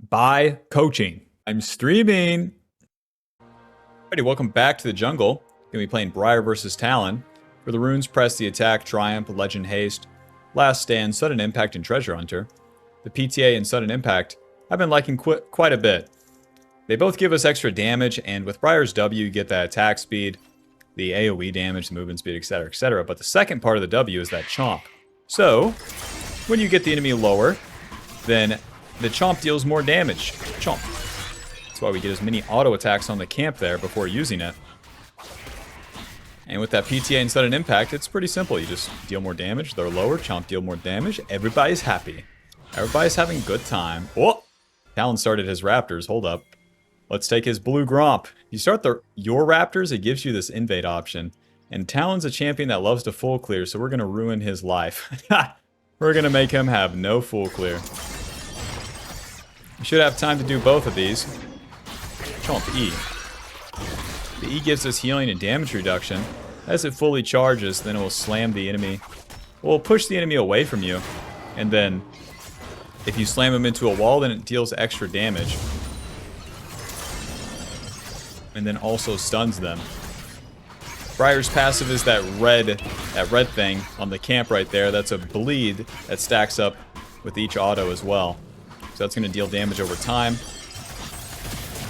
by coaching. I'm streaming. Alrighty, welcome back to the jungle. Gonna be playing Briar versus Talon. For the runes, press the attack, triumph, legend haste, last stand, sudden impact, and treasure hunter. The PTA and sudden impact I've been liking quite a bit. They both give us extra damage, and with Briar's W, you get that attack speed, the AoE damage, the movement speed, etc., etc. But the second part of the W is that chomp. So, when you get the enemy lower, then the chomp deals more damage. Chomp. That's why we get as many auto attacks on the camp there before using it. And with that PTA and sudden impact, it's pretty simple. You just deal more damage, they're lower, chomp deal more damage, everybody's happy. Everybody's having a good time. Oh! Talon started his raptors, hold up. Let's take his blue gromp. You start your raptors, it gives you this invade option. And Talon's a champion that loves to full clear, so we're going to ruin his life. We're going to make him have no full clear. You should have time to do both of these. Chomp E. The E gives us healing and damage reduction. As it fully charges, then it will slam the enemy. Well, push the enemy away from you. And then, if you slam him into a wall, then it deals extra damage. And then also stuns them. Briar's passive is that red thing on the camp right there. That's a bleed that stacks up with each auto as well. So that's going to deal damage over time.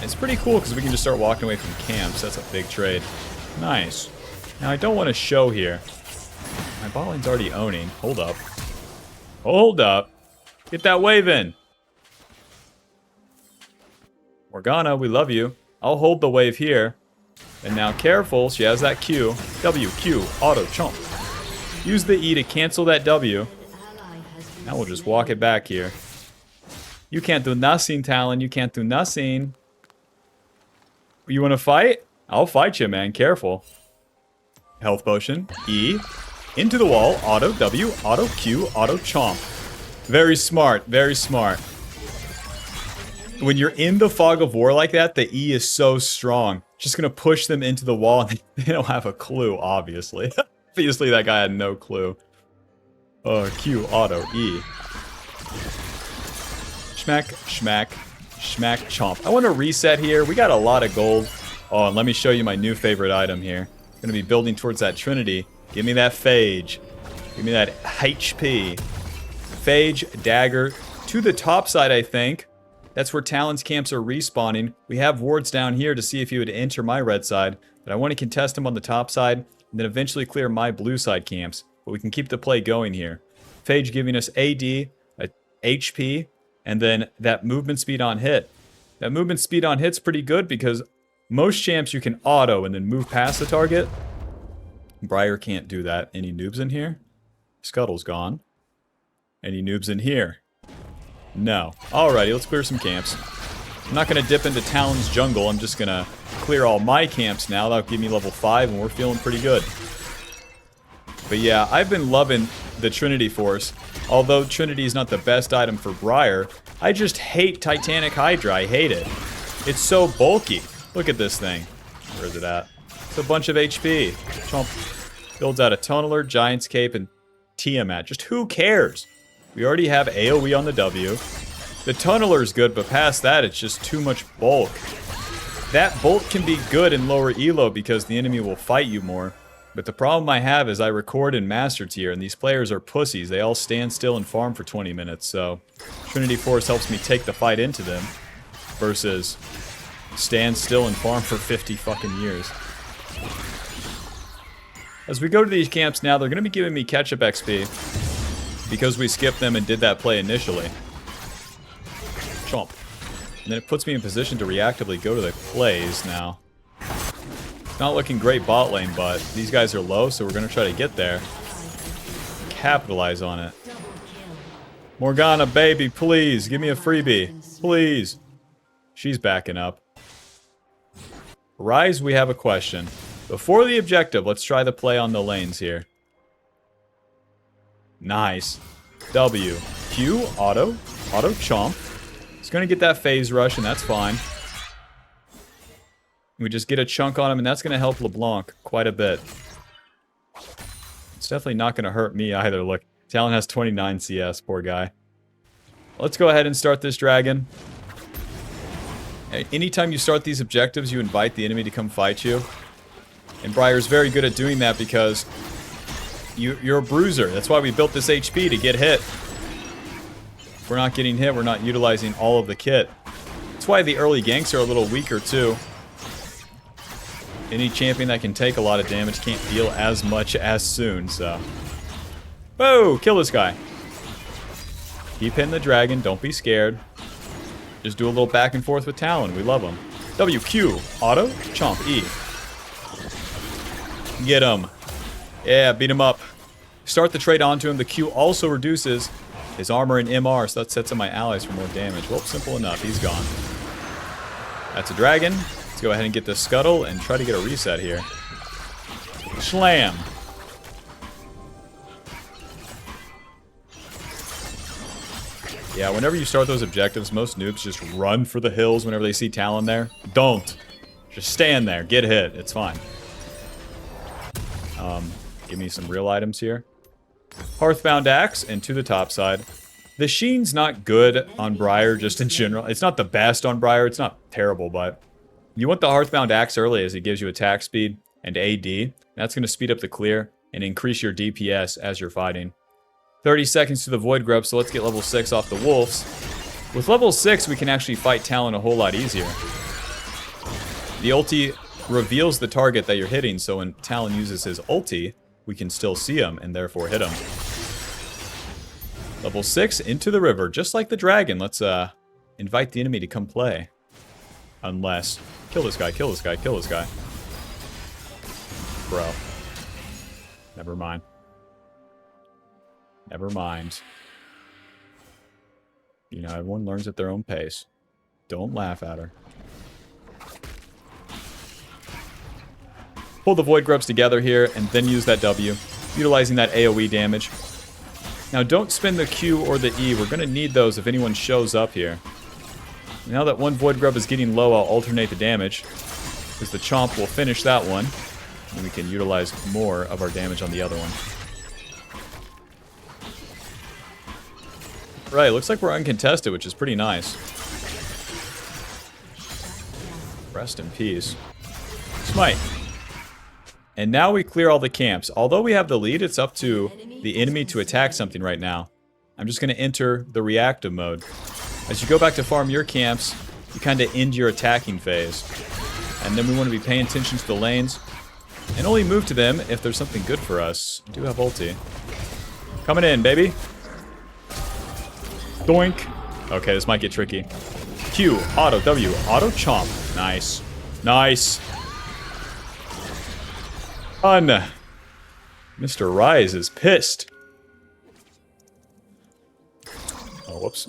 It's pretty cool because we can just start walking away from camps. That's a big trade. Nice. Now I don't want to show here. My bot lane's already owning. Hold up. Hold up. Get that wave in. Morgana, we love you. I'll hold the wave here. And now careful, she has that Q. W, Q, auto, chomp. Use the E to cancel that W. Now we'll just walk it back here. You can't do nothing, Talon. You can't do nothing. You want to fight? I'll fight you, man. Careful. Health potion. E. Into the wall. Auto W. Auto Q. Auto chomp. Very smart. Very smart. When you're in the fog of war like that, the E is so strong. Just going to push them into the wall. And they don't have a clue, obviously. Obviously, that guy had no clue. Q. Auto. E. Schmack, schmack, schmack, chomp. I want to reset here. We got a lot of gold. Oh, and let me show you my new favorite item here. I'm going to be building towards that Trinity. Give me that phage. Give me that HP. Phage, dagger. To the top side, I think. That's where Talon's camps are respawning. We have wards down here to see if he would enter my red side. But I want to contest him on the top side. And then eventually clear my blue side camps. But we can keep the play going here. Phage giving us AD, HP. And then that movement speed on hit. That movement speed on hit's pretty good because most champs you can auto and then move past the target. Briar can't do that. Any noobs in here? Scuttle's gone. Any noobs in here? No. Alrighty, let's clear some camps. I'm not going to dip into Talon's jungle. I'm just going to clear all my camps now. That'll give me level 5 and we're feeling pretty good. But yeah, I've been loving the Trinity Force. Although Trinity is not the best item for Briar, I just hate Titanic Hydra. I hate it. It's so bulky. Look at this thing. Where is it at? It's a bunch of HP. Chomp. Builds out a Tunneler, Giant's Cape, and Tiamat. Just who cares? We already have AoE on the W. The Tunneler's good, but past that, it's just too much bulk. That bulk can be good in lower elo because the enemy will fight you more. But the problem I have is I record in Master Tier, and these players are pussies. They all stand still and farm for 20 minutes, so Trinity Force helps me take the fight into them versus stand still and farm for 50 fucking years. As we go to these camps now, they're going to be giving me catch-up XP because we skipped them and did that play initially. Chomp. And then it puts me in position to reactively go to the plays now. Not looking great bot lane, but these guys are low, so we're going to try to get there. Capitalize on it. Morgana, baby, please, give me a freebie. Please. She's backing up. Rise, we have a question. Before the objective, let's try the play on the lanes here. Nice. W. Q, auto. Auto chomp. It's going to get that phase rush, and that's fine. We just get a chunk on him, and that's going to help LeBlanc quite a bit. It's definitely not going to hurt me either. Look, Talon has 29 CS, poor guy. Let's go ahead and start this dragon. Anytime you start these objectives, you invite the enemy to come fight you. And Briar's very good at doing that because you're a bruiser. That's why we built this HP, to get hit. If we're not getting hit, we're not utilizing all of the kit. That's why the early ganks are a little weaker too. Any champion that can take a lot of damage can't deal as much as soon, so. Whoa! Kill this guy. Keep hitting the dragon, don't be scared. Just do a little back and forth with Talon, we love him. WQ, auto, chomp, E. Get him. Yeah, beat him up. Start the trade onto him. The Q also reduces his armor and MR, so that sets up my allies for more damage. Well, simple enough, he's gone. That's a dragon. Let's go ahead and get the scuttle and try to get a reset here. Slam. Yeah, whenever you start those objectives, most noobs just run for the hills whenever they see Talon there. Don't. Just stand there. Get hit. It's fine. Give me some real items here. Hearthbound Axe and to the top side. The Sheen's not good on Briar just in general. It's not the best on Briar. It's not terrible, but you want the Hearthbound Axe early as it gives you attack speed and AD. That's going to speed up the clear and increase your DPS as you're fighting. 30 seconds to the Void Grub, so let's get level 6 off the Wolves. With level 6, we can actually fight Talon a whole lot easier. The ulti reveals the target that you're hitting, so when Talon uses his ulti, we can still see him and therefore hit him. Level 6 into the river, just like the dragon. Let's invite the enemy to come play. Unless... Kill this guy, kill this guy, kill this guy. Bro. Never mind. Never mind. You know, everyone learns at their own pace. Don't laugh at her. Pull the Void Grubs together here, and then use that W, utilizing that AoE damage. Now, don't spin the Q or the E. We're going to need those if anyone shows up here. Now that one Void Grub is getting low, I'll alternate the damage, because the Chomp will finish that one, and we can utilize more of our damage on the other one. Right, looks like we're uncontested, which is pretty nice. Rest in peace. Smite. And now we clear all the camps. Although we have the lead, it's up to the enemy to attack something right now. I'm just going to enter the reactive mode. As you go back to farm your camps, you kind of end your attacking phase. And then we want to be paying attention to the lanes. And only move to them if there's something good for us. I do have ulti. Coming in, baby. Doink. Okay, this might get tricky. Q, auto, W, auto, chomp. Nice. Nice. Fun. Mr. Rise is pissed. Oh, whoops.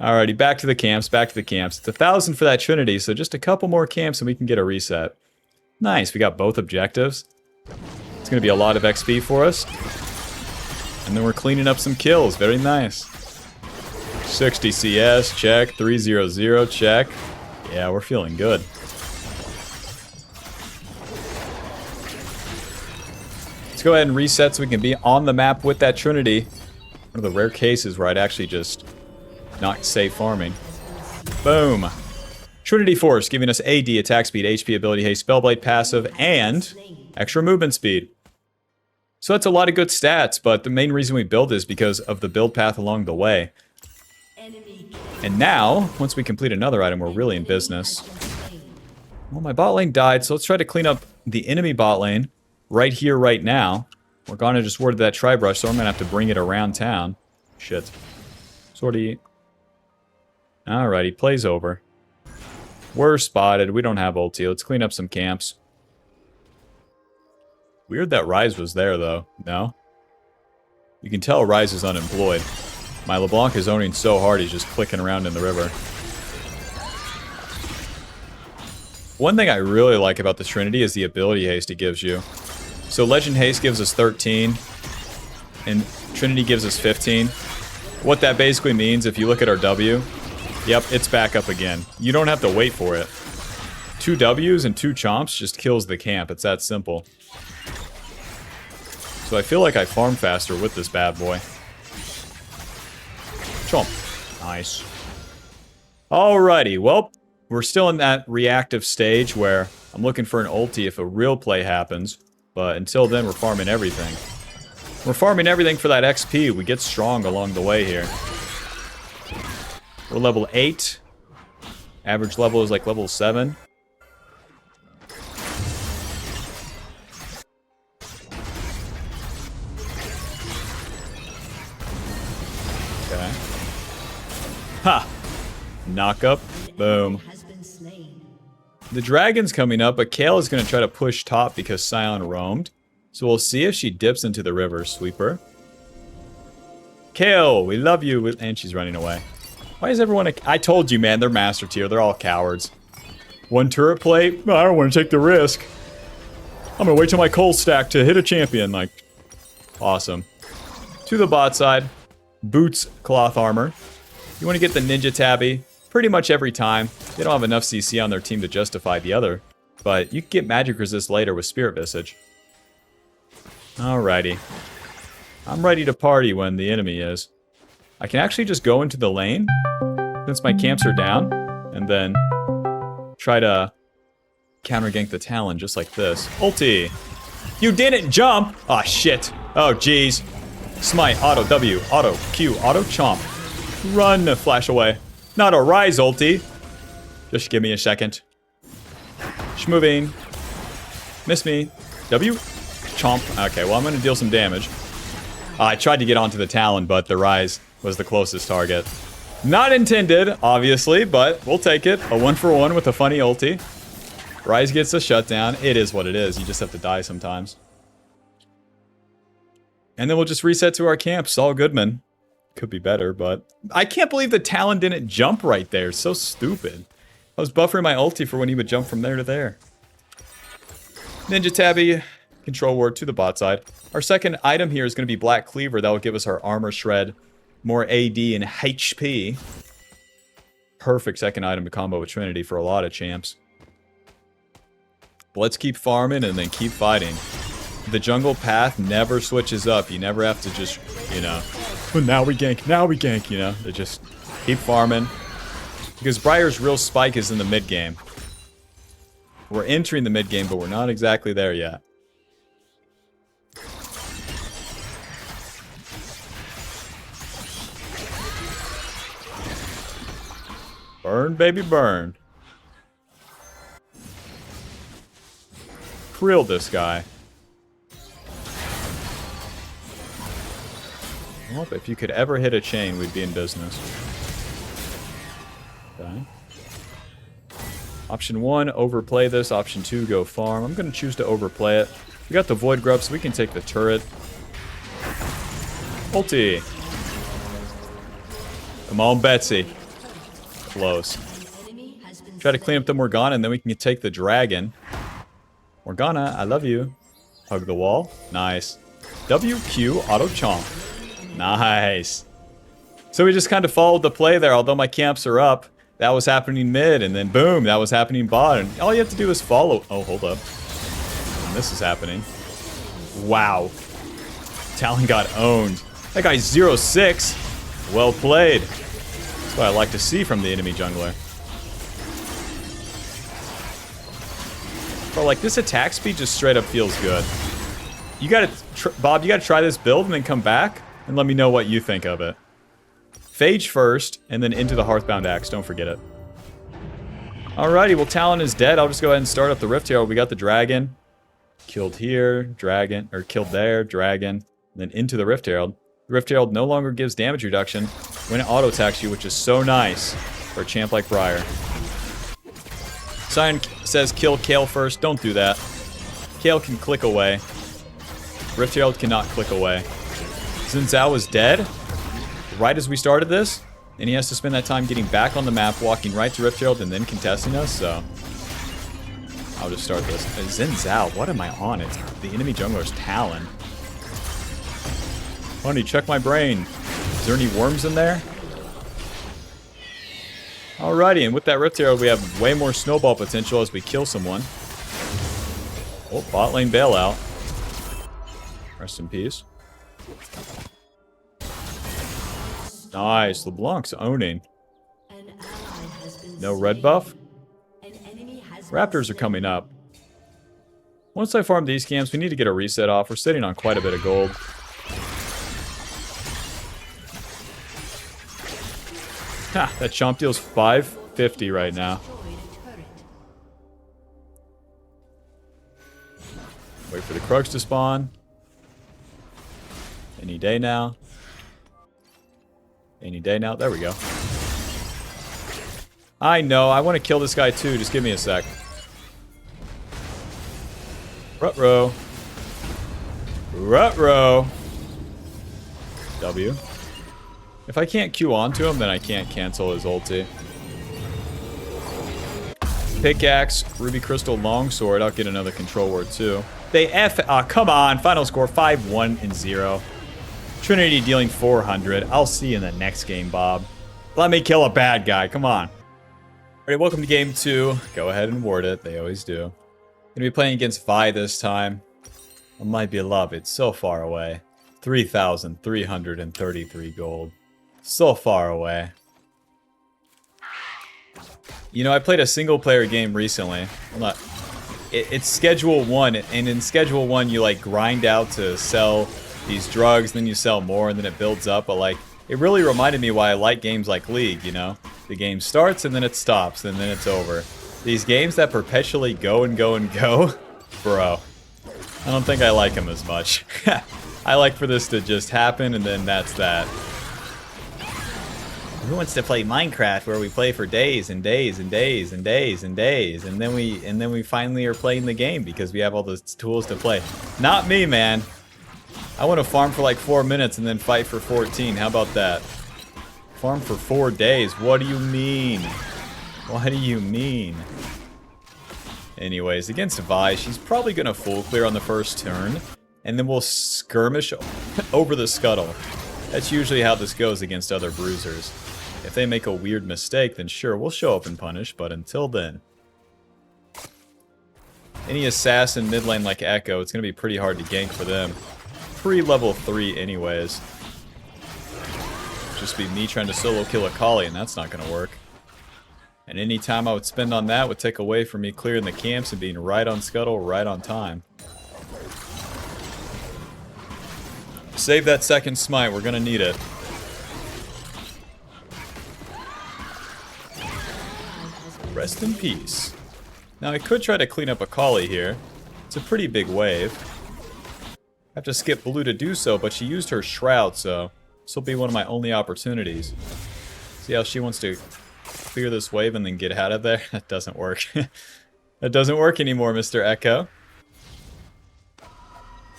Alrighty, back to the camps, back to the camps. It's 1,000 for that Trinity, so just a couple more camps and we can get a reset. Nice, we got both objectives. It's going to be a lot of XP for us. And then we're cleaning up some kills. Very nice. 60 CS, check. 300, check. Yeah, we're feeling good. Let's go ahead and reset so we can be on the map with that Trinity. One of the rare cases where I'd actually just not save farming. Boom. Trinity Force giving us AD, attack speed, HP, ability, haste, spellblade, passive, and extra movement speed. So that's a lot of good stats, but the main reason we build is because of the build path along the way. And now, once we complete another item, we're really in business. Well, my bot lane died, so let's try to clean up the enemy bot lane right here, right now. Morgana just warded that Tri-Brush, so I'm going to have to bring it around town. Shit. Sortie. Alrighty, play's over. We're spotted. We don't have ulti. Let's clean up some camps. Weird that Rise was there, though. No? You can tell Rise is unemployed. My LeBlanc is owning so hard he's just clicking around in the river. One thing I really like about the Trinity is the ability haste it gives you. So Legend Haste gives us 13, and Trinity gives us 15. What that basically means, if you look at our W, yep, it's back up again. You don't have to wait for it. 2 Ws and 2 Chomps just kills the camp. It's that simple. So I feel like I farm faster with this bad boy. Chomp. Nice. Alrighty, well, we're still in that reactive stage where I'm looking for an ulti if a real play happens. But until then, we're farming everything. We're farming everything for that XP. We get strong along the way here. We're level 8. Average level is like level 7. Okay. Ha! Knock up. Boom. The dragon's coming up, but Kale is going to try to push top because Scion roamed. So we'll see if she dips into the river, sweeper. Kale, we love you. And she's running away. Why is everyone... I told you, man, they're master tier. They're all cowards. One turret play? Oh, I don't want to take the risk. I'm going to wait till my coal stack to hit a champion. Like, awesome. To the bot side. Boots, cloth armor. You want to get the ninja tabby pretty much every time. They don't have enough CC on their team to justify the other. But you can get magic resist later with Spirit Visage. Alrighty. I'm ready to party when the enemy is. I can actually just go into the lane, since my camps are down, and then try to counter gank the Talon just like this. Ulti! You didn't jump! Aw, shit. Oh, jeez. Smite, auto W, auto Q, auto chomp. Run, flash away. Not a rise ulti. Just give me a second. Schmoving. Miss me. W. Chomp. Okay, well, I'm going to deal some damage. I tried to get onto the Talon, but the rise was the closest target. Not intended, obviously, but we'll take it. A 1-for-1 with a funny ulti. Rise gets a shutdown. It is what it is. You just have to die sometimes. And then we'll just reset to our camp. Saul Goodman. Could be better, but... I can't believe the Talon didn't jump right there. So stupid. I was buffering my ulti for when he would jump from there to there. Ninja Tabby. Control ward to the bot side. Our second item here is going to be Black Cleaver. That will give us our armor shred. More AD and HP. Perfect second item to combo with Trinity for a lot of champs. But let's keep farming and then keep fighting. The jungle path never switches up. You never have to just, you know, well, now we gank, you know. They just keep farming. Because Briar's real spike is in the mid game. We're entering the mid game, but we're not exactly there yet. Burn, baby, burn. Krill this guy. Well, if you could ever hit a chain, we'd be in business. Okay. Option 1, overplay this. Option 2, go farm. I'm going to choose to overplay it. We got the Void Grub, so we can take the turret. Ulti. Come on, Betsy. Close. Try to clean up the Morgana, and then we can take the dragon. Morgana, I love you. Hug the wall. Nice. WQ auto chomp. Nice. So we just kind of followed the play there, although my camps are up. That was happening mid, and then boom, that was happening bot. And all you have to do is follow. Oh, hold up. And this is happening. Wow. Talon got owned. That guy's 0-6. Well played. That's what I like to see from the enemy jungler. Bro, like, this attack speed just straight up feels good. You gotta, Bob, you gotta try this build and then come back and let me know what you think of it. Phage first, and then into the Hearthbound Axe. Don't forget it. Alrighty, well, Talon is dead. I'll just go ahead and start up the Rift Herald. We got the dragon. Killed here, dragon, or killed there, dragon. And then into the Rift Herald. The Rift Herald no longer gives damage reduction when it auto-attacks you, which is so nice for a champ like Briar. Scion says kill Kale first. Don't do that. Kale can click away. Rift Herald cannot click away. Xin Zhao is dead right as we started this, and he has to spend that time getting back on the map, walking right to Rift Herald, and then contesting us, so I'll just start this. Xin Zhao, what am I on? It's the enemy jungler's Talon. Honey, check my brain. Is there any worms in there? Alrighty, and with that Rift Herald, we have way more snowball potential as we kill someone. Oh, bot lane bailout. Rest in peace. Nice, LeBlanc's owning. No red buff? Raptors are coming up. Once I farm these camps, we need to get a reset off. We're sitting on quite a bit of gold. Ha, that chomp deals 550 right now. Wait for the Krugs to spawn. Any day now. Any day now. There we go. I know. I want to kill this guy too. Just give me a sec. Rut-row. Rut-row. W. If I can't Q onto him, then I can't cancel his ulti. Pickaxe, Ruby Crystal, Longsword. I'll get another control word too. They come on. Final score 5-1-0. Trinity dealing 400. I'll see you in the next game, Bob. Let me kill a bad guy. Come on. Alright, welcome to game 2. Go ahead and ward it. They always do. Gonna be playing against Vi this time. Oh, my beloved. So far away. 3,333 gold. So far away. You know, I played a single-player game recently. It's Schedule 1, and in Schedule 1, you, like, grind out to sell these drugs, then you sell more, and then it builds up. But, like, it really reminded me why I like games like League, you know? The game starts, and then it stops, and then it's over. These games that perpetually go and go and go, bro, I don't think I like them as much. I like for this to just happen, and then that's that. Who wants to play Minecraft where we play for days and days and days and days and days, and then we finally are playing the game because we have all the tools to play? Not me, man. I want to farm for like 4 minutes and then fight for 14. How about that? Farm for 4 days. What do you mean? What do you mean? Anyways, against Vi, she's probably going to full clear on the first turn, and then we'll skirmish over the scuttle. That's usually how this goes against other bruisers. If they make a weird mistake, then sure, we'll show up and punish, but until then. Any assassin mid lane like Echo, it's going to be pretty hard to gank for them. Pre-level 3 anyways. Just be me trying to solo kill a Kali, and that's not going to work. And any time I would spend on that would take away from me clearing the camps and being right on scuttle, right on time. Save that second smite, we're gonna need it. Rest in peace. Now I could try to clean up a Kali here. It's a pretty big wave. I have to skip blue to do so, but she used her shroud, so this will be one of my only opportunities. See how she wants to clear this wave and then get out of there? That doesn't work. That doesn't work anymore, Mr. Echo.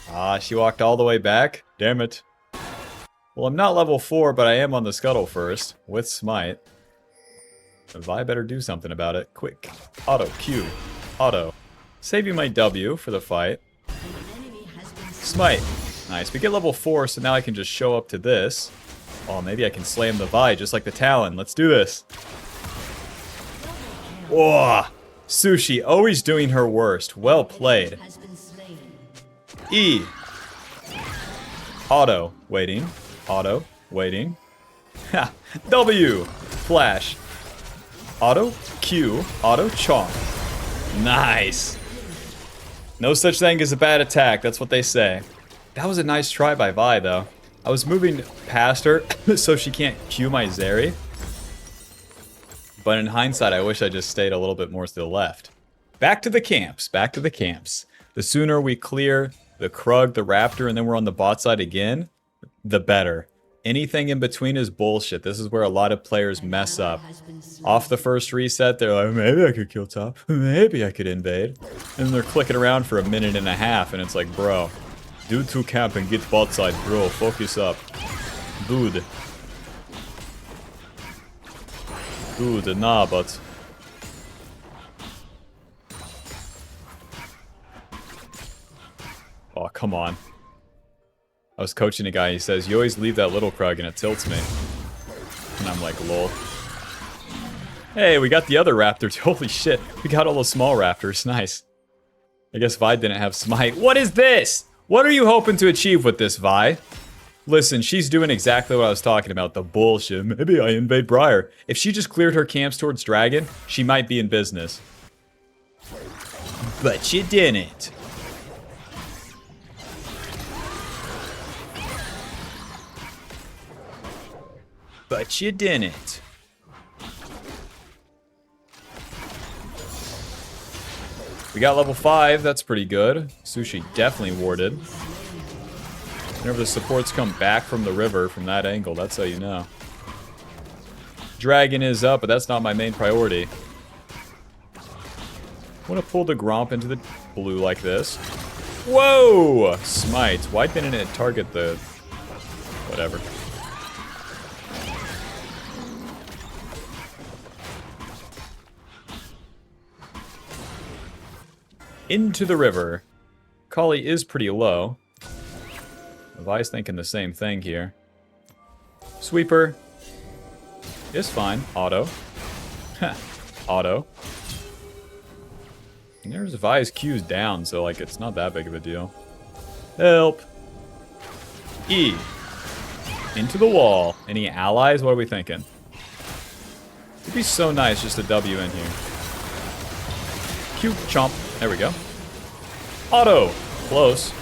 Ah, she walked all the way back? Damn it. Well, I'm not level 4, but I am on the scuttle first, with smite. Vi better do something about it. Quick. Auto. Q. Auto. Saving my W for the fight. Smite. Nice. We get level 4, so now I can just show up to this. Oh, maybe I can slam the Vi just like the Talon. Let's do this. Whoa! Sushi, always doing her worst. Well played. E. Auto. Waiting. Auto. Waiting. Ha! W. Flash. Auto. Q. Auto. Chomp. Nice. No such thing as a bad attack. That's what they say. That was a nice try by Vi, though. I was moving past her so she can't Q my Zeri. But in hindsight, I wish I just stayed a little bit more to the left. Back to the camps. Back to the camps. The sooner we clear the Krug, the Raptor, and then we're on the bot side again, the better. Anything in between is bullshit. This is where a lot of players mess up. Off the first reset, they're like, maybe I could kill top. Maybe I could invade. And then they're clicking around for a minute and a half, and it's like, bro, do 2 camp and get bot side, bro. Focus up. Dude. Dude, nah, but... Oh, come on. I was coaching a guy, he says, you always leave that little Krug and it tilts me. And I'm like, lol. Hey, we got the other Raptor. Holy shit, we got all the small Raptors. Nice. I guess Vi didn't have smite. What is this? What are you hoping to achieve with this, Vi? Listen, she's doing exactly what I was talking about. The bullshit. Maybe I invade Briar. If she just cleared her camps towards Dragon, she might be in business. But she didn't. But you didn't. We got level 5. That's pretty good. Sushi definitely warded. Whenever the supports come back from the river from that angle, that's how you know. Dragon is up, but that's not my main priority. I want to pull the Gromp into the blue like this. Whoa! Smite. Why didn't it target the... whatever. Into the river. Kali is pretty low. Levi's thinking the same thing here. Sweeper. Is fine. Auto. Auto. And there's Vi's Q's down, so like it's not that big of a deal. Help. E. Into the wall. Any allies? What are we thinking? It'd be so nice just a W in here. Q. Chomp. There we go. Auto. Close.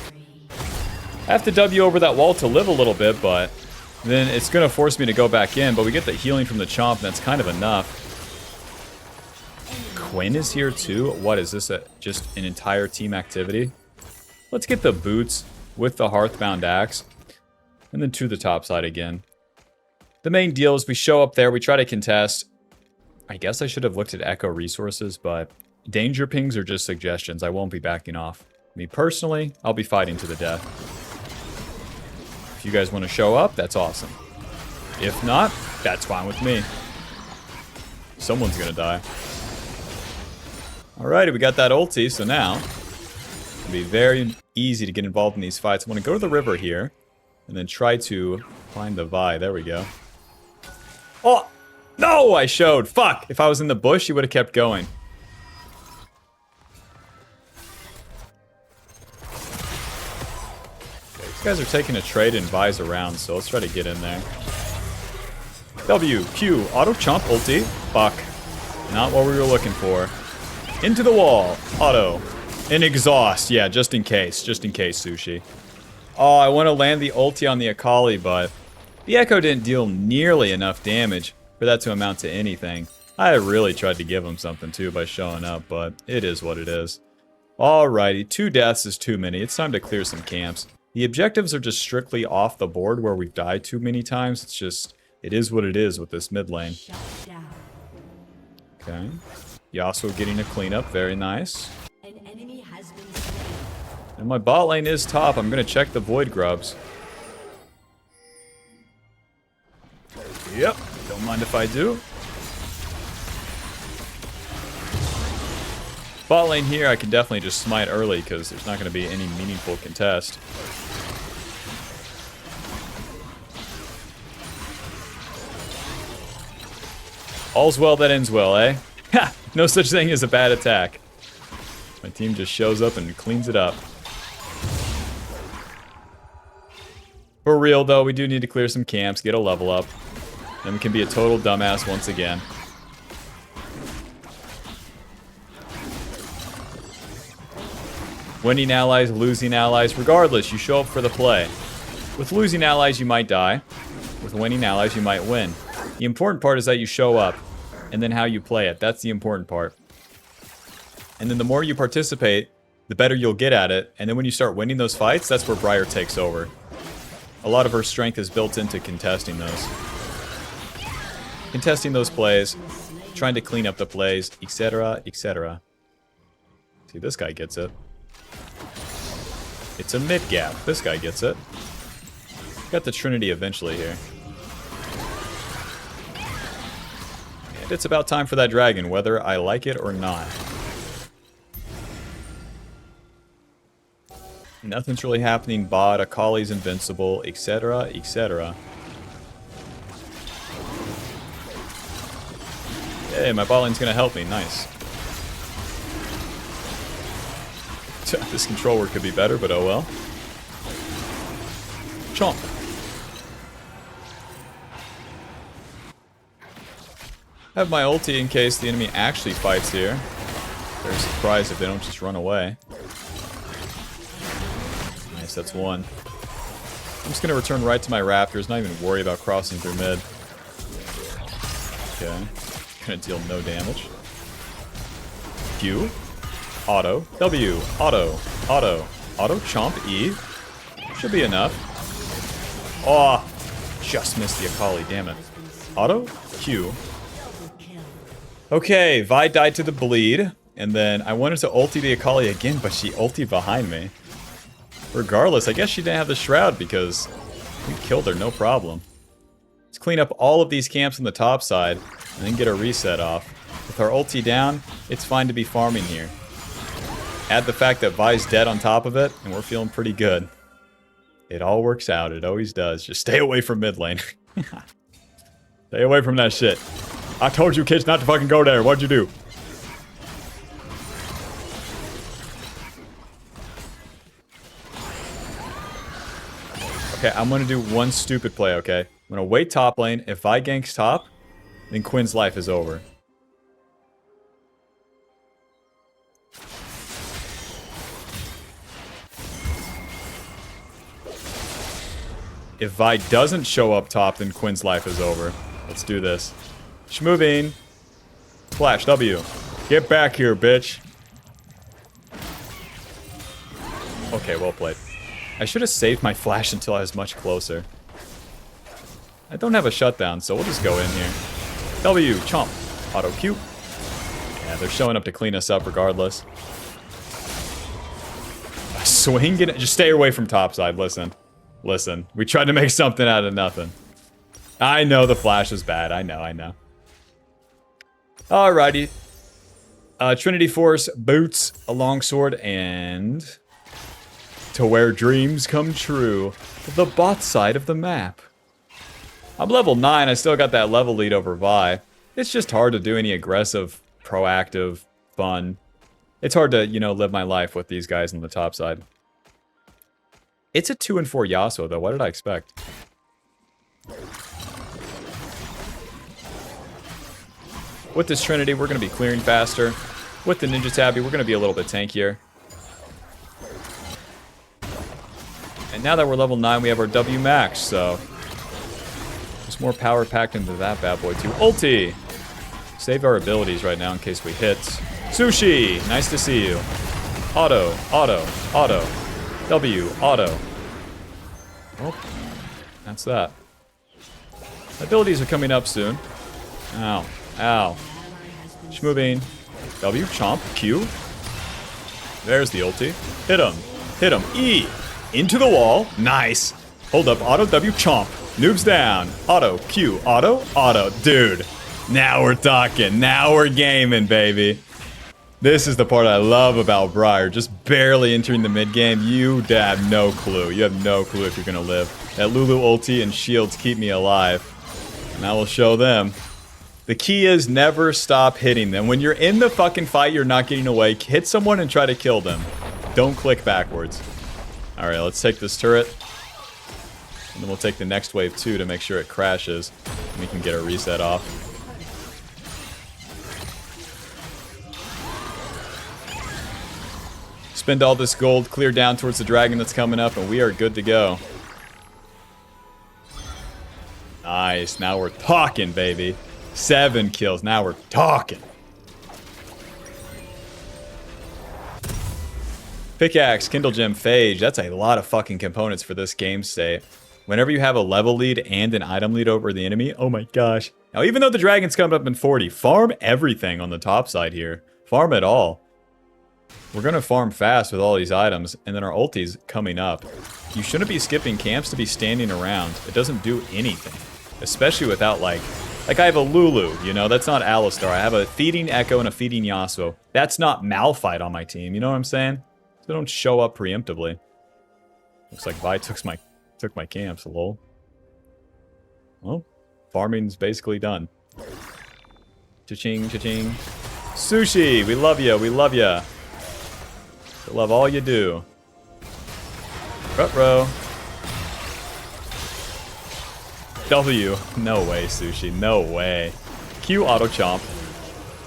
I have to W over that wall to live a little bit, but then it's going to force me to go back in. But we get the healing from the Chomp, and that's kind of enough. Quinn is here too. What is this? Just an entire team activity? Let's get the boots with the Hearthbound Axe. And then to the top side again. The main deal is we show up there. We try to contest. I guess I should have looked at Echo resources, but danger pings are just suggestions. I won't be backing off. Me personally, I'll be fighting to the death. If you guys want to show up, that's awesome. If not, that's fine with me. Someone's gonna die. Alrighty, we got that ulti, so now it'll be very easy to get involved in these fights. I want to go to the river here and then try to find the Vi. There we go. Oh! No! I showed! Fuck! If I was in the bush, he would have kept going. These guys are taking a trade and Vi's around, so let's try to get in there. W, Q, auto chomp ulti. Fuck. Not what we were looking for. Into the wall. Auto. And exhaust. Yeah, just in case. Just in case, Sushi. Oh, I want to land the ulti on the Akali, but the Echo didn't deal nearly enough damage for that to amount to anything. I really tried to give him something too by showing up, but it is what it is. Alrighty, 2 deaths is too many. It's time to clear some camps. The objectives are just strictly off the board where we've died too many times. It's just, it is what it is with this mid lane. Okay. Yasuo getting a cleanup. Very nice. And my bot lane is top. I'm going to check the Void Grubs. Yep. Don't mind if I do. Bot lane here, I can definitely just smite early because there's not going to be any meaningful contest. All's well that ends well, eh? Ha! No such thing as a bad attack. My team just shows up and cleans it up. For real, though, we do need to clear some camps, get a level up. Then we can be a total dumbass once again. Winning allies, losing allies, regardless, you show up for the play. With losing allies, you might die. With winning allies, you might win. The important part is that you show up, and then how you play it. That's the important part. And then the more you participate, the better you'll get at it. And then when you start winning those fights, that's where Briar takes over. A lot of her strength is built into contesting those. Contesting those plays, trying to clean up the plays, etc., etc. See, this guy gets it. It's a mid gap. This guy gets it. Got the Trinity eventually here. And it's about time for that dragon, whether I like it or not. Nothing's really happening. Bot, Akali's invincible, etc., etc. Hey, my bot lane's gonna help me. Nice. This control work could be better, but oh well. Chomp. I have my ulti in case the enemy actually fights here. Very surprised if they don't just run away. Nice, that's one. I'm just gonna return right to my raptors, not even worry about crossing through mid. Okay. Gonna deal no damage. Q. Auto. W. Auto. Auto. Auto. Chomp. E. Should be enough. Oh! Just missed the Akali, damn it. Auto. Q. Okay, Vi died to the bleed. And then I wanted to ulti the Akali again, but she ultied behind me. Regardless, I guess she didn't have the Shroud because we killed her, no problem. Let's clean up all of these camps on the top side and then get a reset off. With our ulti down, it's fine to be farming here. Add the fact that Vi's dead on top of it, and we're feeling pretty good. It all works out, it always does. Just stay away from mid lane. Stay away from that shit. I told you kids not to fucking go there, what'd you do? Okay, I'm gonna do one stupid play, okay? I'm gonna wait top lane. If Vi ganks top, then Quinn's life is over. If Vi doesn't show up top, then Quinn's life is over. Let's do this. Schmoving. Flash, W. Get back here, bitch. Okay, well played. I should have saved my flash until I was much closer. I don't have a shutdown, so we'll just go in here. W, chomp. Auto Q. Yeah, they're showing up to clean us up regardless. Swing it. Just stay away from topside, listen. Listen, we tried to make something out of nothing. I know the flash is bad. I know. Alrighty. Trinity Force, boots, a longsword, and... to where dreams come true. The bot side of the map. I'm level 9. I still got that level lead over Vi. It's just hard to do any aggressive, proactive, fun. It's hard to, you know, live my life with these guys on the top side. It's a 2 and 4 Yasuo, though. What did I expect? With this Trinity, we're going to be clearing faster. With the Ninja Tabby, we're going to be a little bit tankier. And now that we're level 9, we have our W max, so... there's more power packed into that bad boy, too. Ulti! Save our abilities right now in case we hit. Sushi! Nice to see you. Auto, auto, auto. W, auto. Oh, that's that. Abilities are coming up soon. Ow, ow. Schmoving. W, chomp, Q. There's the ulti. Hit him, hit him. E, into the wall. Nice. Hold up, auto, W, chomp. Noobs down. Auto, Q, auto, auto. Dude, now we're talking. Now we're gaming, baby. This is the part I love about Briar. Just barely entering the mid game. You have no clue. You have no clue if you're gonna live. That Lulu ulti and shields keep me alive. And I will show them. The key is never stop hitting them. When you're in the fucking fight, you're not getting away. Hit someone and try to kill them. Don't click backwards. Alright, let's take this turret. And then we'll take the next wave too to make sure it crashes. And we can get a reset off. Spend all this gold, clear down towards the dragon that's coming up, and we are good to go. Nice, now we're talking, baby. 7 kills, now we're talking. Pickaxe, Kindle Gem, Phage, that's a lot of fucking components for this game state. Whenever you have a level lead and an item lead over the enemy, oh my gosh. Now even though the dragon's coming up in 40, farm everything on the top side here. Farm it all. We're going to farm fast with all these items, and then our ulti's coming up. You shouldn't be skipping camps to be standing around. It doesn't do anything. Especially without, like I have a Lulu, you know? That's not Alistar. I have a feeding Echo and a feeding Yasuo. That's not Malphite on my team, you know what I'm saying? So don't show up preemptively. Looks like Vi took my camps, lol. Well, farming's basically done. Cha-ching, cha-ching. Sushi, we love ya, we love ya. I love all you do. Ruh-roh. W. No way, Sushi. No way. Q, auto chomp.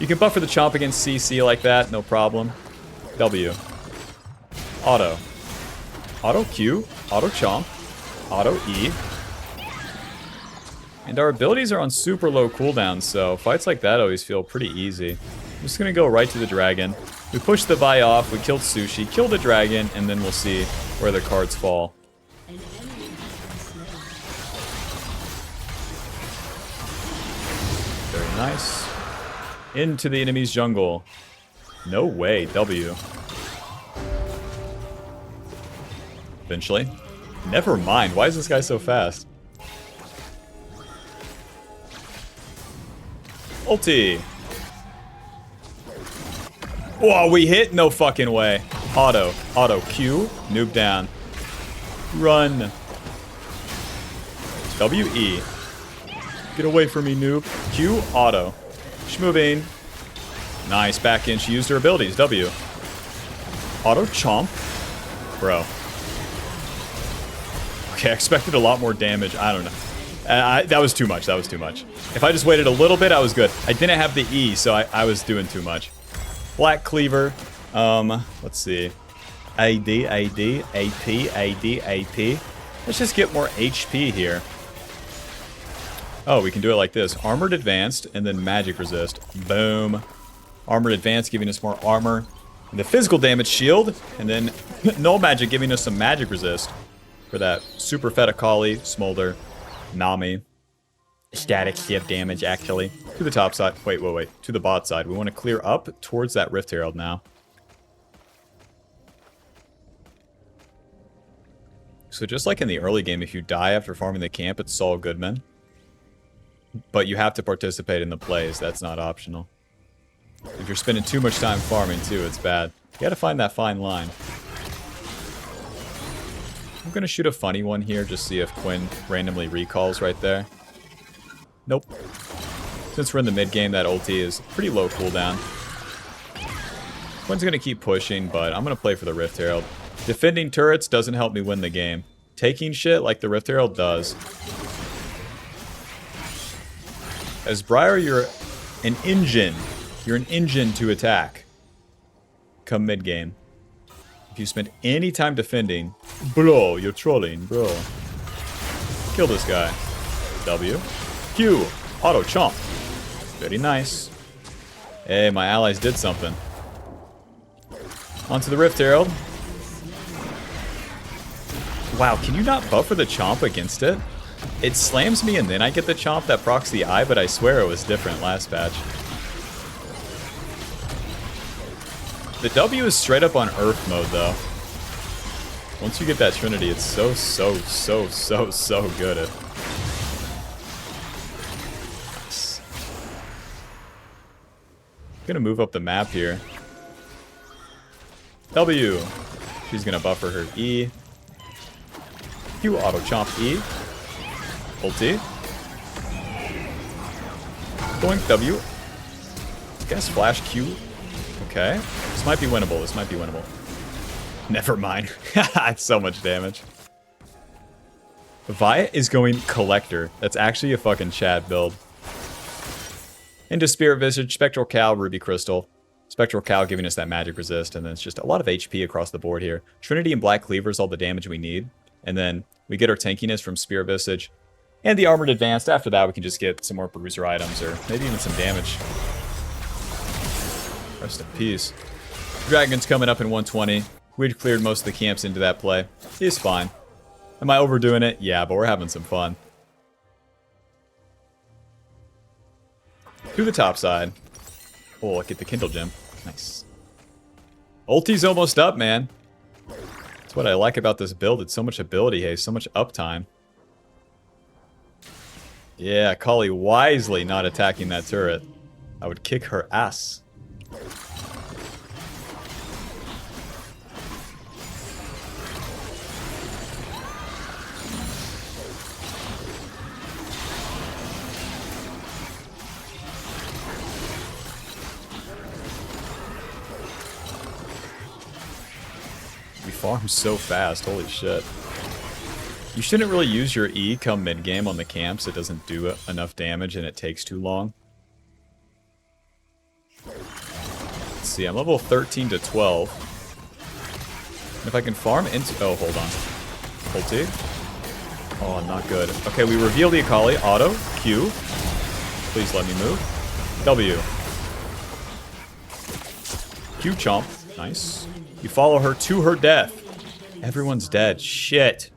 You can buffer the chomp against CC like that, no problem. W. Auto. Auto Q, auto chomp, auto E. And our abilities are on super low cooldowns, so fights like that always feel pretty easy. I'm just gonna go right to the dragon. We pushed the Vi off, we killed Sushi, killed the dragon, and then we'll see where the cards fall. Very nice. Into the enemy's jungle. No way, W. Eventually. Never mind, why is this guy so fast? Ulti. Whoa, we hit? No fucking way. Auto. Auto. Q. Noob down. Run. W-E. Get away from me, noob. Q. Auto. Schmoving. Nice. Back in. She used her abilities. W. Auto chomp. Bro. Okay, I expected a lot more damage. I don't know. That was too much. That was too much. If I just waited a little bit, I was good. I didn't have the E, so I was doing too much. Black Cleaver. Let's see. AD, AD, AP, AD, AP. Let's just get more HP here. Oh, we can do it like this. Armored Advanced, and then Magic Resist. Boom. Armored Advanced giving us more armor. And the physical damage shield, and then Null Magic giving us some Magic Resist. For that Super Fetacali, Smolder, Nami. Static shift damage, actually. To the top side. Wait. To the bot side. We want to clear up towards that Rift Herald now. So just like in the early game, if you die after farming the camp, it's Saul Goodman. But you have to participate in the plays. That's not optional. If you're spending too much time farming, too, it's bad. You gotta find that fine line. I'm gonna shoot a funny one here, just see if Quinn randomly recalls right there. Nope. Since we're in the mid game, that ulti is pretty low cooldown. Quinn's gonna keep pushing, but I'm gonna play for the Rift Herald. Defending turrets doesn't help me win the game. Taking shit like the Rift Herald does. As Briar, you're an engine. You're an engine to attack. Come mid game. If you spend any time defending, bro, you're trolling, bro. Kill this guy. W. Q. Auto chomp. Very nice. Hey, my allies did something. Onto the Rift Herald. Wow, can you not buffer the chomp against it? It slams me and then I get the chomp that procs the eye, but I swear it was different last patch. The W is straight up on Earth mode, though. Once you get that Trinity, it's so good at. Nice. I'm gonna move up the map here. W. She's gonna buffer her E. Q auto chomp E. Ulti. Going W. Guess flash Q. Okay. This might be winnable. This might be winnable. Never mind. It's so much damage. Vi is going Collector. That's actually a fucking Chad build. Into Spirit Visage, Spectral Cow, Ruby Crystal. Spectral Cow giving us that magic resist, and then it's just a lot of HP across the board here. Trinity and Black Cleaver is all the damage we need. And then we get our tankiness from Spirit Visage. And the Armored Advanced. After that, we can just get some more Bruiser items, or maybe even some damage. Rest in peace. Dragon's coming up in 120. We'd cleared most of the camps into that play. He's fine. Am I overdoing it? Yeah, but we're having some fun. To the top side. Oh, look at the Kindle Gem. Nice. Ulti's almost up, man. That's what I like about this build. It's so much ability haste, so much uptime. Yeah, Kali wisely not attacking that turret. I would kick her ass. We farm so fast, holy shit. You shouldn't really use your E come mid-game on the camps. It doesn't do enough damage and it takes too long. see. I'm level 13 to 12. And if I can farm into... Oh, hold on. Ulti. Oh, not good. Okay, we reveal the Akali. Auto. Q. Please let me move. W. Q chomp. Nice. You follow her to her death. Everyone's dead. Shit.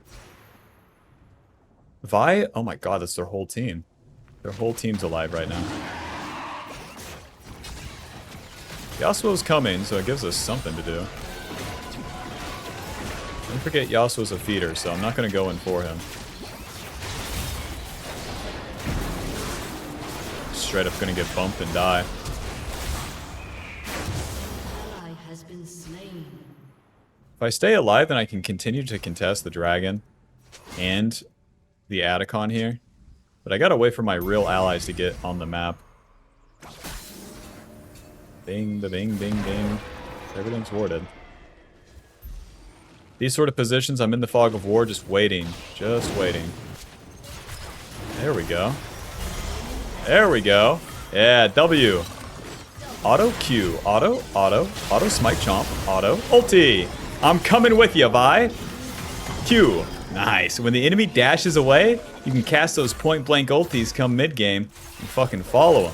Vi? Oh my god, that's their whole team. Their whole team's alive right now. Yasuo's coming, so it gives us something to do. Don't forget Yasuo's a feeder, so I'm not going to go in for him. Straight up going to get bumped and die. If I stay alive, then I can continue to contest the dragon and the Atacon here. But I gotta wait for my real allies to get on the map. Bing, the bing, bing, bing. Everything's warded. These sort of positions, I'm in the fog of war, just waiting. Just waiting. There we go. There we go. Yeah, W. Auto Q. Auto, auto, auto smite chomp. Auto. Ulti. I'm coming with you, Vi. Q. Nice. When the enemy dashes away, you can cast those point-blank ultis come mid-game and fucking follow them.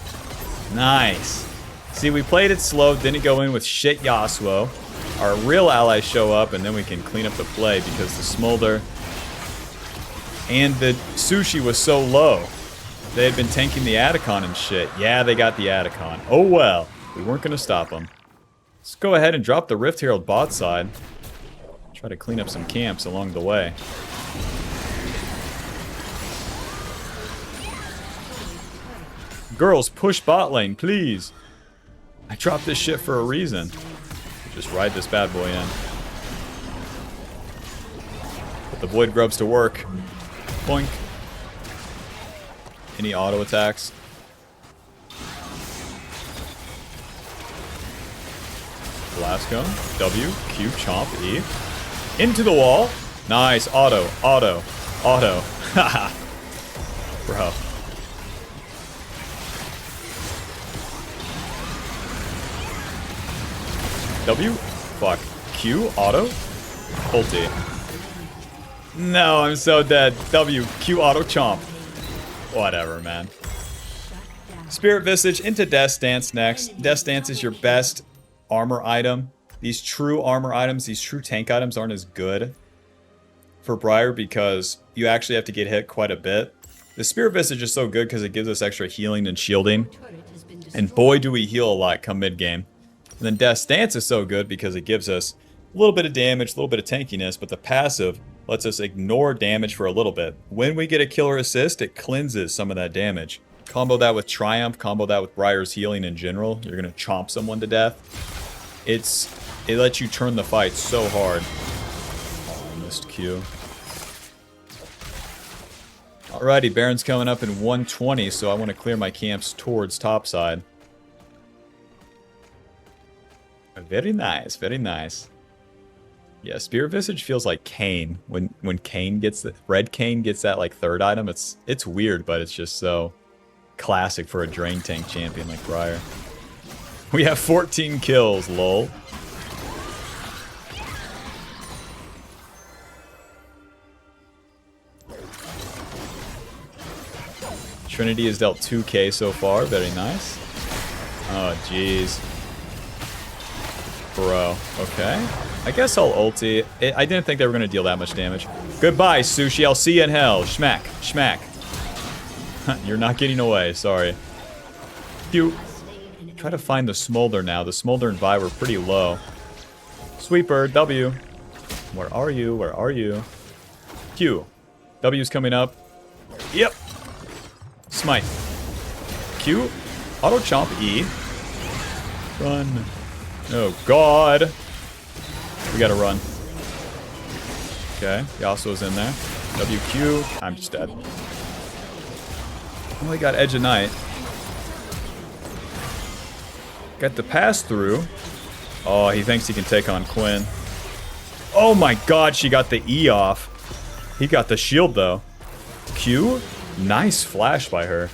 Nice. See, we played it slow, didn't go in with shit Yasuo. Our real allies show up, and then we can clean up the play because the Smolder and the Sushi was so low. They had been tanking the Atacon and shit. Yeah, they got the Atacon. Oh well. We weren't going to stop them. Let's go ahead and drop the Rift Herald bot side. Try to clean up some camps along the way. Girls, push bot lane, please. I dropped this shit for a reason. Just ride this bad boy in. Put the Void Grubs to work. Boink. Any auto attacks? Blast Cone. W. Q. Chomp. E. Into the wall. Nice. Auto. Auto. Auto. Haha. Bro. W. Fuck. Q. Auto. Ulti. No, I'm so dead. W. Q. Auto. Chomp. Whatever, man. Spirit Visage into Death Stance next. Death Stance is your best armor item. These true armor items, these true tank items aren't as good for Briar because you actually have to get hit quite a bit. The Spirit Visage is so good because it gives us extra healing and shielding. And boy, do we heal a lot come mid-game. And then Death Stance is so good because it gives us a little bit of damage, a little bit of tankiness, but the passive lets us ignore damage for a little bit. When we get a killer assist, it cleanses some of that damage. Combo that with Triumph, combo that with Briar's healing in general. You're going to chomp someone to death. It lets you turn the fight so hard. Oh, missed Q. Alrighty, Baron's coming up in 120, so I want to clear my camps towards topside. Very nice, very nice. Yeah, Spirit Visage feels like Kayn. When Kayn gets the Red Kayn gets that like third item, it's weird, but it's just so classic for a drain tank champion like Briar. We have 14 kills, lol. Trinity has dealt 2k so far, very nice. Oh, jeez. Bro, okay. I guess I'll ulti. I didn't think they were going to deal that much damage. Goodbye, Sushi. I'll see you in hell. Schmack. Schmack. You're not getting away. Sorry. Q. Try to find the Smolder now. The Smolder and Vi were pretty low. Sweeper. W. Where are you? Where are you? Q. W's coming up. Yep. Smite. Q. Auto chomp. E. Run. Oh, God. We gotta run. Okay, Yasuo's in there. WQ. I'm just dead. Oh, he got Edge of Night. Got the pass through. Oh, he thinks he can take on Quinn. Oh my god, she got the E off. He got the shield though. Q? Nice flash by her.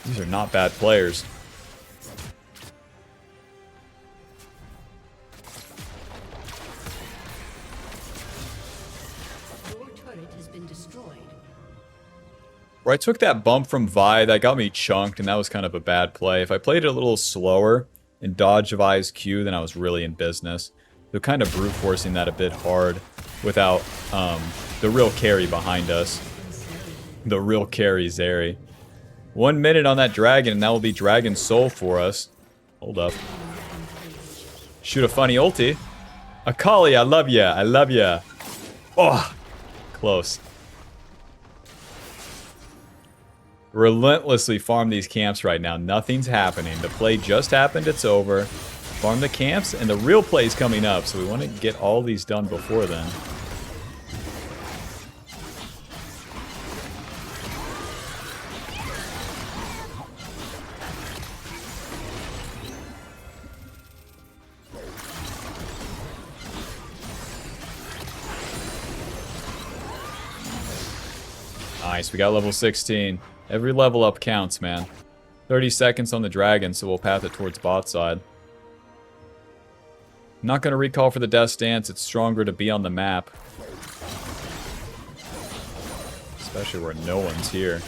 These are not bad players. where I took that bump from Vi, that got me chunked, and that was kind of a bad play. If I played it a little slower and dodged Vi's Q, then I was really in business. So kind of brute forcing that a bit hard without the real carry behind us. The real carry, Zeri. 1 minute on that dragon, and that will be Dragon Soul for us. Hold up. Shoot a funny ulti. Akali, I love ya. I love ya. Oh, close. Relentlessly farm these camps right now. Nothing's happening. The play just happened. It's over. Farm the camps, and the real play's coming up, so we want to get all these done before then. Nice, we got level 16. Every level up counts, man. 30 seconds on the dragon, so we'll path it towards bot side. I'm not going to recall for the Death Stance. It's stronger to be on the map. Especially where no one's here.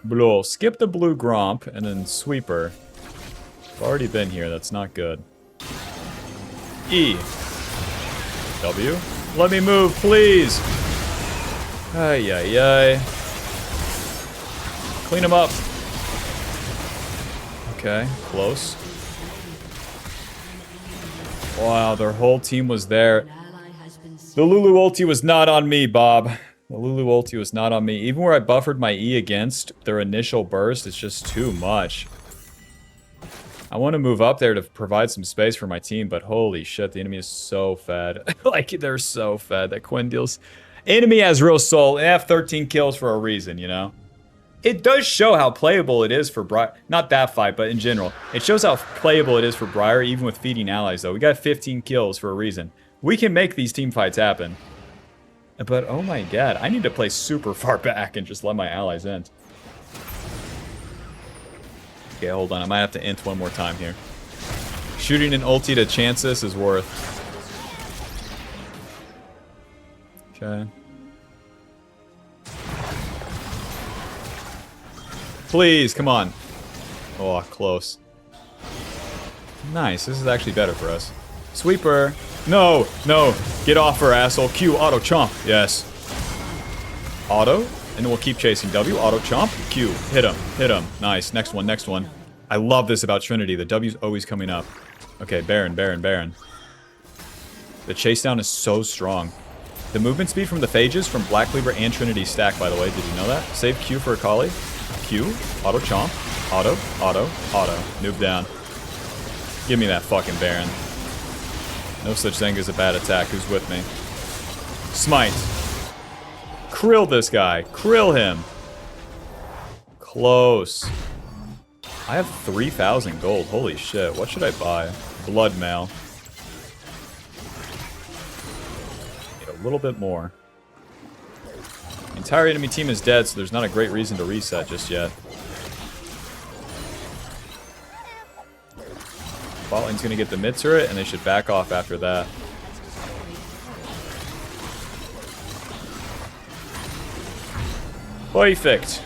Blue. Skip the blue Gromp and then Sweeper. I've already been here. That's not good. E. W. Let me move, please. Ay, ay, ay. Clean him up. Okay, close. Wow, their whole team was there. The Lulu ulti was not on me, Bob. The Lulu ulti was not on me. Even where I buffered my E against their initial burst, it's just too much. I want to move up there to provide some space for my team, but holy shit, the enemy is so fed. Like, they're so fed. That Quinn deals... Enemy has real soul. They have 13 kills for a reason, you know? It does show how playable it is for Briar. Not that fight, but in general. It shows how playable it is for Briar, even with feeding allies, though. We got 15 kills for a reason. We can make these team fights happen. But, oh my god, I need to play super far back and just let my allies int. Okay, hold on. I might have to int one more time here. Shooting an ulti to chance this is worth. Okay. Please, come on. Oh, close. Nice, this is actually better for us. Sweeper. No, no. Get off her, asshole. Q, auto chomp. Yes. Auto. And then we'll keep chasing. W, auto chomp. Q, hit him. Hit him. Nice. Next one, next one. I love this about Trinity. The W's always coming up. Okay, Baron, Baron, Baron. The chase down is so strong. The movement speed from the phages from Black Cleaver and Trinity stack, by the way. Did you know that? Save Q for Akali. Q. Auto chomp. Auto. Auto. Auto. Noob down. Give me that fucking Baron. No such thing as a bad attack. Who's with me? Smite. Krill this guy. Krill him. Close. I have 3,000 gold. Holy shit. What should I buy? Blood mail. A little bit more. The entire enemy team is dead, so there's not a great reason to reset just yet. Bot lane's gonna get the mid turret, and they should back off after that. Perfect.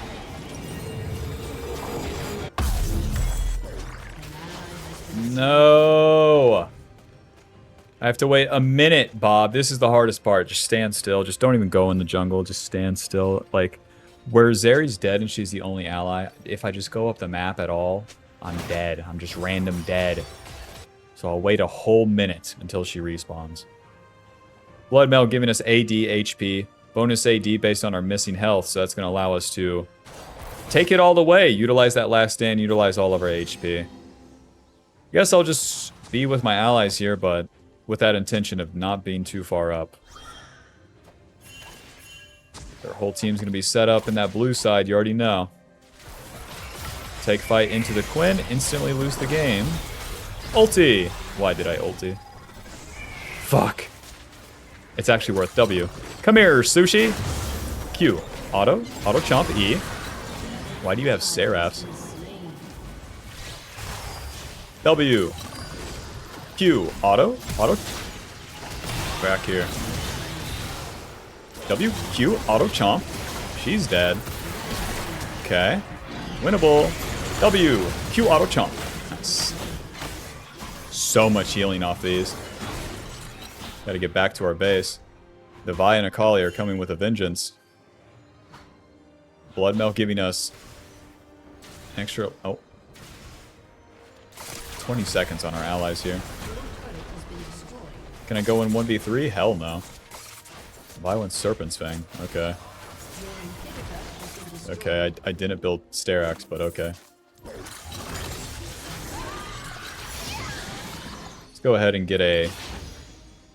No. I have to wait a minute, Bob. This is the hardest part. Just stand still. Just don't even go in the jungle. Just stand still. Like, where Zeri's dead and she's the only ally, if I just go up the map at all, I'm dead. I'm just random dead. So I'll wait a whole minute until she respawns. Blood Mail giving us AD HP. Bonus AD based on our missing health. So that's going to allow us to take it all the way. Utilize that last stand. Utilize all of our HP. I guess I'll just be with my allies here, but with that intention of not being too far up. Their whole team's going to be set up in that blue side, you already know. Take fight into the Quinn, instantly lose the game. Ulti! Why did I ulti? Fuck. It's actually worth W. Come here, Sushi! Q. Auto. Auto chomp. E. Why do you have Seraphs? W. Q. Auto. Auto. Back here. W. Q. Auto chomp. She's dead. Okay. Winnable. W. Q auto chomp. Nice. So much healing off these. Gotta get back to our base. The Vi and Akali are coming with a vengeance. Blood Milk giving us extra... Oh. 20 seconds on our allies here. Can I go in 1v3? Hell no. Vi went Serpent's Fang. Okay. Okay, I didn't build Sterax, but okay. Let's go ahead and get a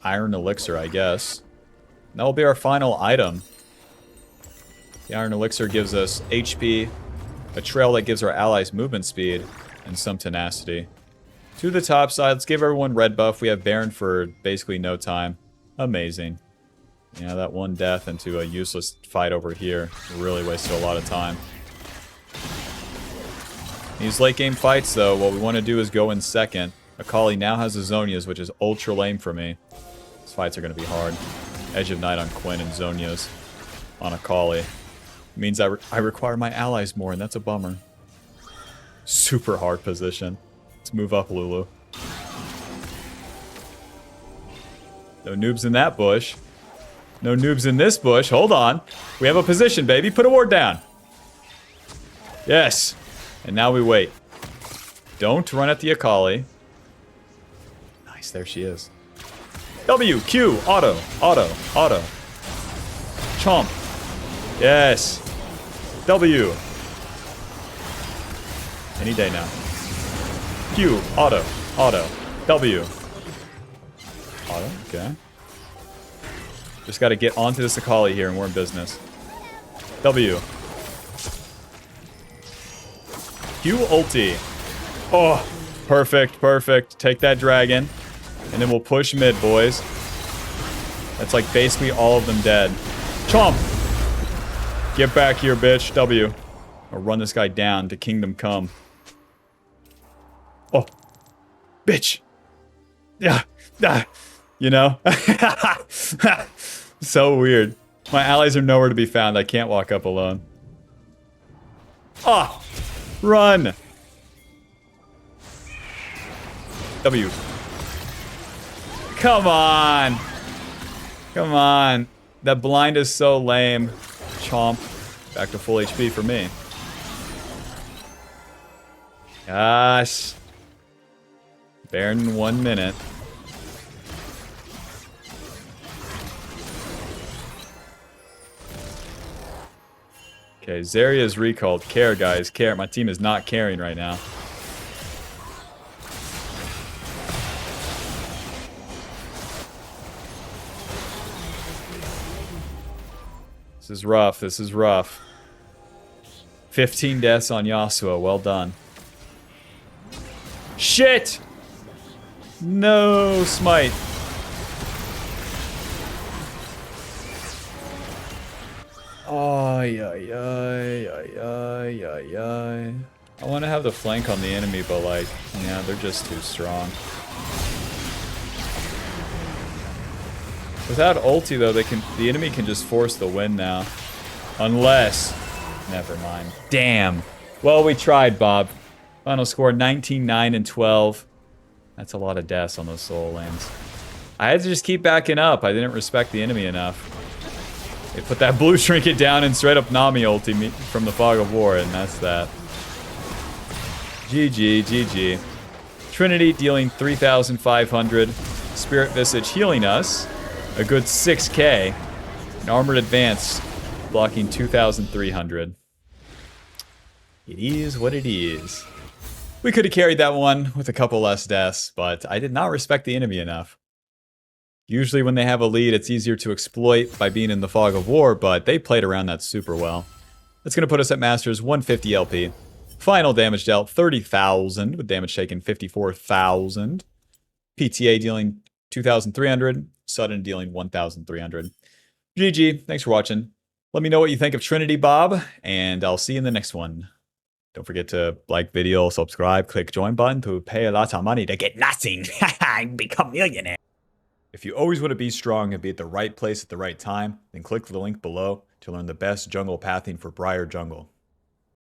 Iron Elixir, I guess. That will be our final item. The Iron Elixir gives us HP, a trail that gives our allies movement speed, and some tenacity. To the top side, let's give everyone red buff. We have Baron for basically no time. Amazing. Yeah, that one death into a useless fight over here really wasted a lot of time. These late game fights, though, what we want to do is go in second. Akali now has the Zonias, which is ultra lame for me. These fights are going to be hard. Edge of Night on Quinn and Zonias on Akali. It means I require my allies more, and that's a bummer. Super hard position. Let's move up, Lulu. No noobs in that bush. No noobs in this bush. Hold on. We have a position, baby. Put a ward down. Yes. And now we wait. Don't run at the Akali. Nice. There she is. W, Q, auto, auto, auto. Chomp. Yes. W. Any day now. Q, auto, auto, W. Auto, okay. Just gotta get onto this Akali here and we're in business. W. Q ulti. Oh, perfect, perfect. Take that dragon. And then we'll push mid, boys. That's like basically all of them dead. Chomp! Get back here, bitch. W. Or run this guy down to Kingdom Come. Oh. Bitch. Yeah. You know? So weird. My allies are nowhere to be found. I can't walk up alone. Ah! Run! W. Come on! Come on. That blind is so lame. Chomp. Back to full HP for me. Gosh. Baron in 1 minute. Okay, Zarya's recalled. Care, guys. Care. My team is not carrying right now. This is rough. This is rough. 15 deaths on Yasuo. Well done. Shit! No smite. Ay, ay, ay, ay, ay, ay, ay. I want to have the flank on the enemy, but like, yeah, they're just too strong. Without ulti though, the enemy can just force the win now. Unless, never mind. Damn. Well, we tried, Bob. Final score 19, 9, and 12. That's a lot of deaths on those solo lanes. I had to just keep backing up. I didn't respect the enemy enough. They put that blue trinket down and straight up Nami ulti me from the Fog of War, and that's that. GG, GG. Trinity dealing 3,500. Spirit Visage healing us a good 6k. And Armored Advance blocking 2,300. It is what it is. We could have carried that one with a couple less deaths, but I did not respect the enemy enough. Usually when they have a lead, it's easier to exploit by being in the Fog of War, but they played around that super well. That's going to put us at Masters 150 LP. Final damage dealt 30,000, with damage taken 54,000. PTA dealing 2,300. Sudden dealing 1,300. GG, thanks for watching. Let me know what you think of Trinity, Bob, and I'll see you in the next one. Don't forget to like video, subscribe, click join button to pay a lot of money to get nothing and become millionaire. If you always want to be strong and be at the right place at the right time, then click the link below to learn the best jungle pathing for Briar Jungle.